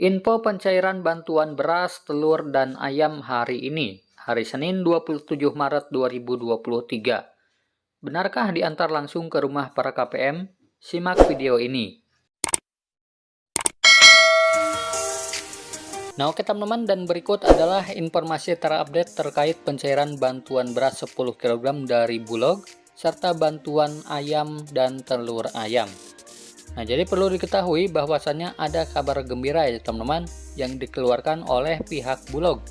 Info pencairan bantuan beras, telur, dan ayam hari ini, hari Senin 27 Maret 2023. Benarkah diantar langsung ke rumah para KPM? Simak video ini. Nah oke teman-teman, dan berikut adalah informasi terupdate terkait pencairan bantuan beras 10 kg dari Bulog, serta bantuan ayam dan telur ayam. Nah, jadi perlu diketahui bahwasannya ada kabar gembira ya teman-teman yang dikeluarkan oleh pihak Bulog.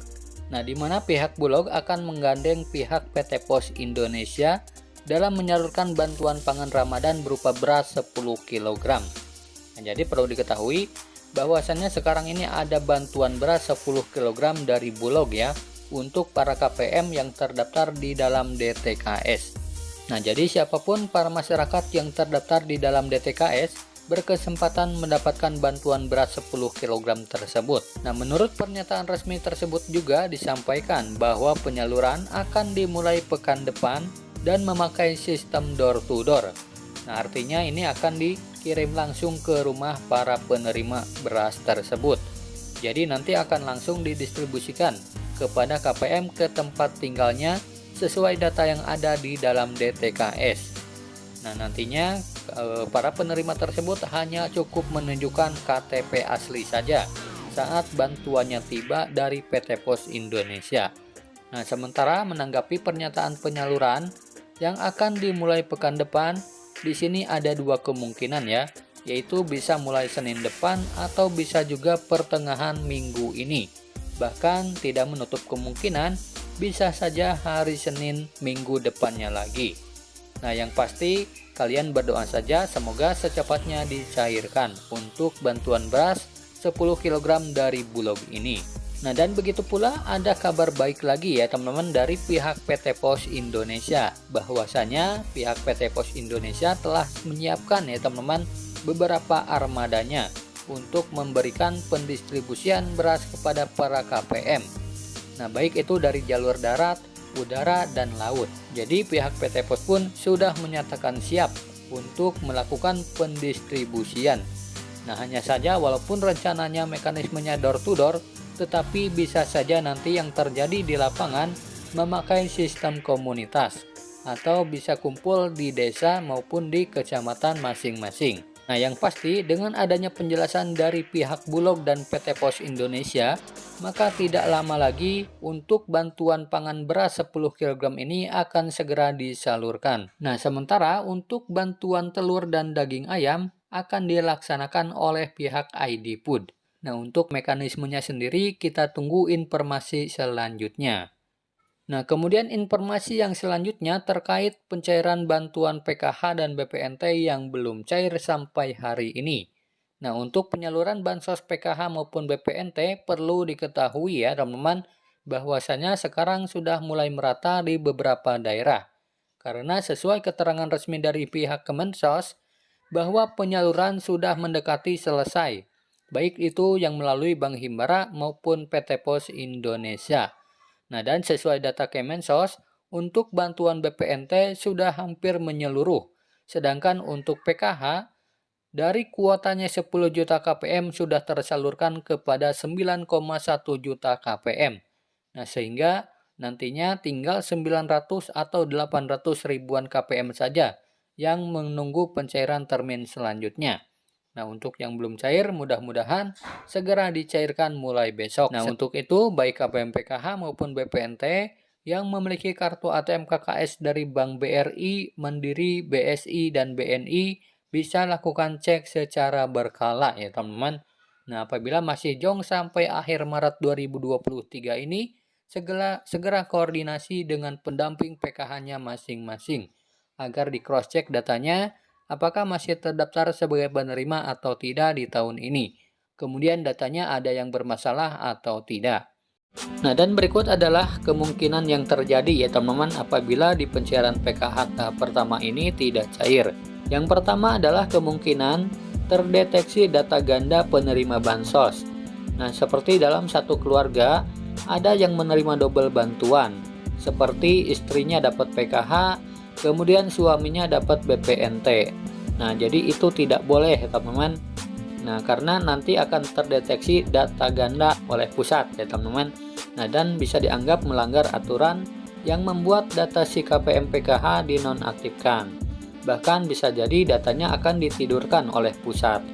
Nah, di mana pihak Bulog akan menggandeng pihak PT Pos Indonesia dalam menyalurkan bantuan pangan Ramadan berupa beras 10 kg. Nah, jadi perlu diketahui bahwasannya sekarang ini ada bantuan beras 10 kg dari Bulog ya untuk para KPM yang terdaftar di dalam DTKS. Nah, jadi siapapun para masyarakat yang terdaftar di dalam DTKS berkesempatan mendapatkan bantuan beras 10 kg tersebut. Nah, menurut pernyataan resmi tersebut juga disampaikan bahwa penyaluran akan dimulai pekan depan dan memakai sistem door to door. Nah, artinya ini akan dikirim langsung ke rumah para penerima beras tersebut. Jadi nanti akan langsung didistribusikan kepada KPM ke tempat tinggalnya sesuai data yang ada di dalam DTKS. Nah, nantinya para penerima tersebut hanya cukup menunjukkan KTP asli saja saat bantuannya tiba dari PT Pos Indonesia. Nah, sementara menanggapi pernyataan penyaluran yang akan dimulai pekan depan, di sini ada dua kemungkinan ya, yaitu bisa mulai Senin depan atau bisa juga pertengahan minggu ini. Bahkan tidak menutup kemungkinan bisa saja hari Senin minggu depannya lagi. Nah, yang pasti kalian berdoa saja semoga secepatnya dicairkan untuk bantuan beras 10 kg dari Bulog ini. Nah, dan begitu pula ada kabar baik lagi ya teman-teman dari pihak PT Pos Indonesia, bahwasanya pihak PT Pos Indonesia telah menyiapkan ya teman-teman beberapa armadanya untuk memberikan pendistribusian beras kepada para KPM. Nah, baik itu dari jalur darat, udara, dan laut. Jadi pihak PT Pos pun sudah menyatakan siap untuk melakukan pendistribusian. Nah, hanya saja walaupun rencananya mekanismenya door to door, tetapi bisa saja nanti yang terjadi di lapangan memakai sistem komunitas atau bisa kumpul di desa maupun di kecamatan masing-masing. Nah, yang pasti dengan adanya penjelasan dari pihak Bulog dan PT Pos Indonesia, maka tidak lama lagi untuk bantuan pangan beras 10 kg ini akan segera disalurkan. Nah, sementara untuk bantuan telur dan daging ayam akan dilaksanakan oleh pihak ID Food. Nah, untuk mekanismenya sendiri kita tunggu informasi selanjutnya. Nah, kemudian informasi yang selanjutnya terkait pencairan bantuan PKH dan BPNT yang belum cair sampai hari ini. Nah, untuk penyaluran bansos PKH maupun BPNT perlu diketahui ya teman-teman, bahwasanya sekarang sudah mulai merata di beberapa daerah. Karena sesuai keterangan resmi dari pihak Kemensos, bahwa penyaluran sudah mendekati selesai, baik itu yang melalui Bank Himbara maupun PT Pos Indonesia. Nah, dan sesuai data Kemensos, untuk bantuan BPNT sudah hampir menyeluruh. Sedangkan untuk PKH, dari kuotanya 10 juta KPM sudah tersalurkan kepada 9,1 juta KPM. Nah, sehingga nantinya tinggal 900 atau 800 ribuan KPM saja yang menunggu pencairan termin selanjutnya. Nah, untuk yang belum cair mudah-mudahan segera dicairkan mulai besok. Nah, untuk itu baik KPM PKH maupun BPNT yang memiliki kartu ATM KKS dari Bank BRI, Mandiri, BSI, dan BNI bisa lakukan cek secara berkala ya teman-teman. Nah, apabila masih jong sampai akhir Maret 2023 ini, segera koordinasi dengan pendamping PKH-nya masing-masing agar di cross check datanya apakah masih terdaftar sebagai penerima atau tidak di tahun ini. Kemudian datanya ada yang bermasalah atau tidak. Nah, dan berikut adalah kemungkinan yang terjadi ya teman-teman apabila di pencairan PKH tahap pertama ini tidak cair. Yang pertama adalah kemungkinan terdeteksi data ganda penerima bansos. Nah, seperti dalam satu keluarga ada yang menerima double bantuan, seperti istrinya dapat PKH, kemudian suaminya dapat BPNT. Nah, jadi itu tidak boleh teman-teman. Nah, karena nanti akan terdeteksi data ganda oleh pusat ya teman-teman. Nah, dan bisa dianggap melanggar aturan yang membuat data si KPM PKH dinonaktifkan. Bahkan bisa jadi datanya akan ditidurkan oleh pusat.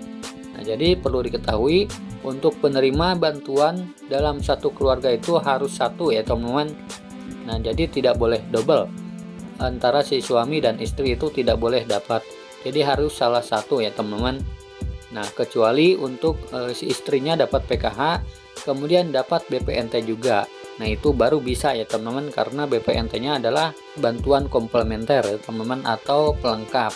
Nah, jadi perlu diketahui untuk penerima bantuan dalam satu keluarga itu harus satu ya teman-teman. Nah, jadi tidak boleh double. Antara si suami dan istri itu tidak boleh dapat. Jadi harus salah satu ya teman-teman. Nah, kecuali untuk si istrinya dapat PKH, kemudian dapat BPNT juga. Nah, itu baru bisa ya teman-teman, karena BPNT-nya adalah bantuan komplementer ya teman-teman, atau pelengkap.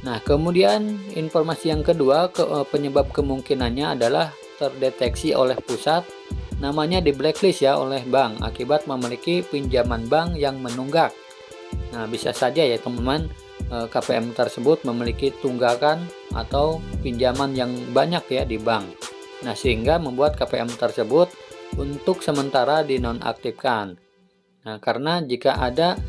Nah, kemudian informasi yang kedua, penyebab kemungkinannya adalah terdeteksi oleh pusat, namanya di blacklist ya oleh bank akibat memiliki pinjaman bank yang menunggak. Nah, bisa saja ya teman-teman, KPM tersebut memiliki tunggakan atau pinjaman yang banyak ya di bank. Nah, sehingga membuat KPM tersebut untuk sementara dinonaktifkan. Nah, karena jika ada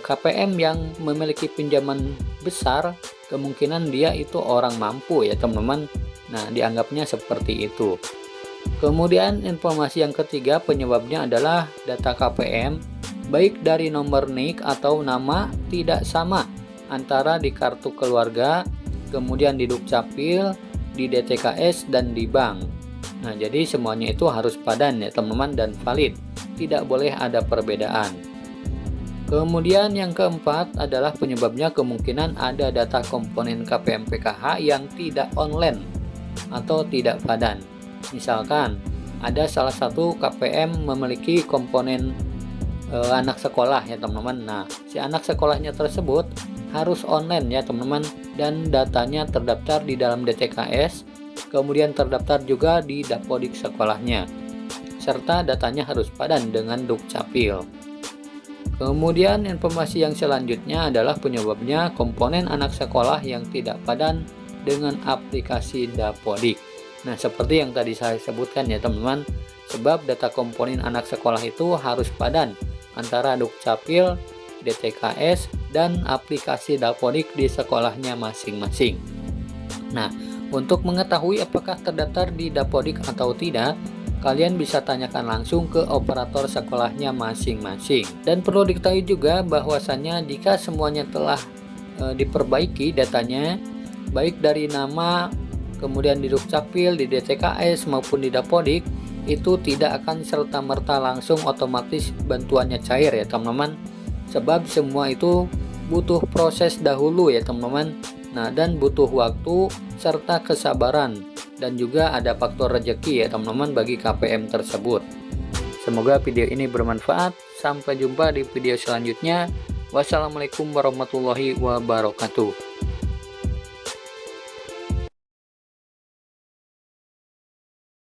KPM yang memiliki pinjaman besar, kemungkinan dia itu orang mampu ya teman-teman. Nah, dianggapnya seperti itu. Kemudian informasi yang ketiga, penyebabnya adalah data KPM baik dari nomor NIK atau nama tidak sama antara di kartu keluarga, kemudian di Dukcapil, di DTKS, dan di bank. Nah, jadi semuanya itu harus padan ya teman-teman dan valid, tidak boleh ada perbedaan. Kemudian yang keempat adalah penyebabnya kemungkinan ada data komponen KPM PKH yang tidak online atau tidak padan. Misalkan ada salah satu KPM memiliki komponen anak sekolah ya teman-teman. Nah, si anak sekolahnya tersebut harus online ya teman-teman, dan datanya terdaftar di dalam DTKS, kemudian terdaftar juga di Dapodik sekolahnya, serta datanya harus padan dengan Dukcapil. Kemudian informasi yang selanjutnya adalah penyebabnya komponen anak sekolah yang tidak padan dengan aplikasi Dapodik. Nah, seperti yang tadi saya sebutkan ya teman-teman, sebab data komponen anak sekolah itu harus padan antara Dukcapil, DTKS, dan aplikasi Dapodik di sekolahnya masing-masing. Nah, untuk mengetahui apakah terdaftar di Dapodik atau tidak, kalian bisa tanyakan langsung ke operator sekolahnya masing-masing. Dan perlu diketahui juga bahwasannya jika semuanya telah diperbaiki datanya, baik dari nama, kemudian di Dukcapil, di DTKS, maupun di Dapodik, itu tidak akan serta-merta langsung otomatis bantuannya cair ya teman-teman. Sebab semua itu butuh proses dahulu ya teman-teman. Nah, dan butuh waktu serta kesabaran, dan juga ada faktor rezeki ya teman-teman bagi KPM tersebut. Semoga video ini bermanfaat. Sampai jumpa di video selanjutnya. Wassalamualaikum warahmatullahi wabarakatuh.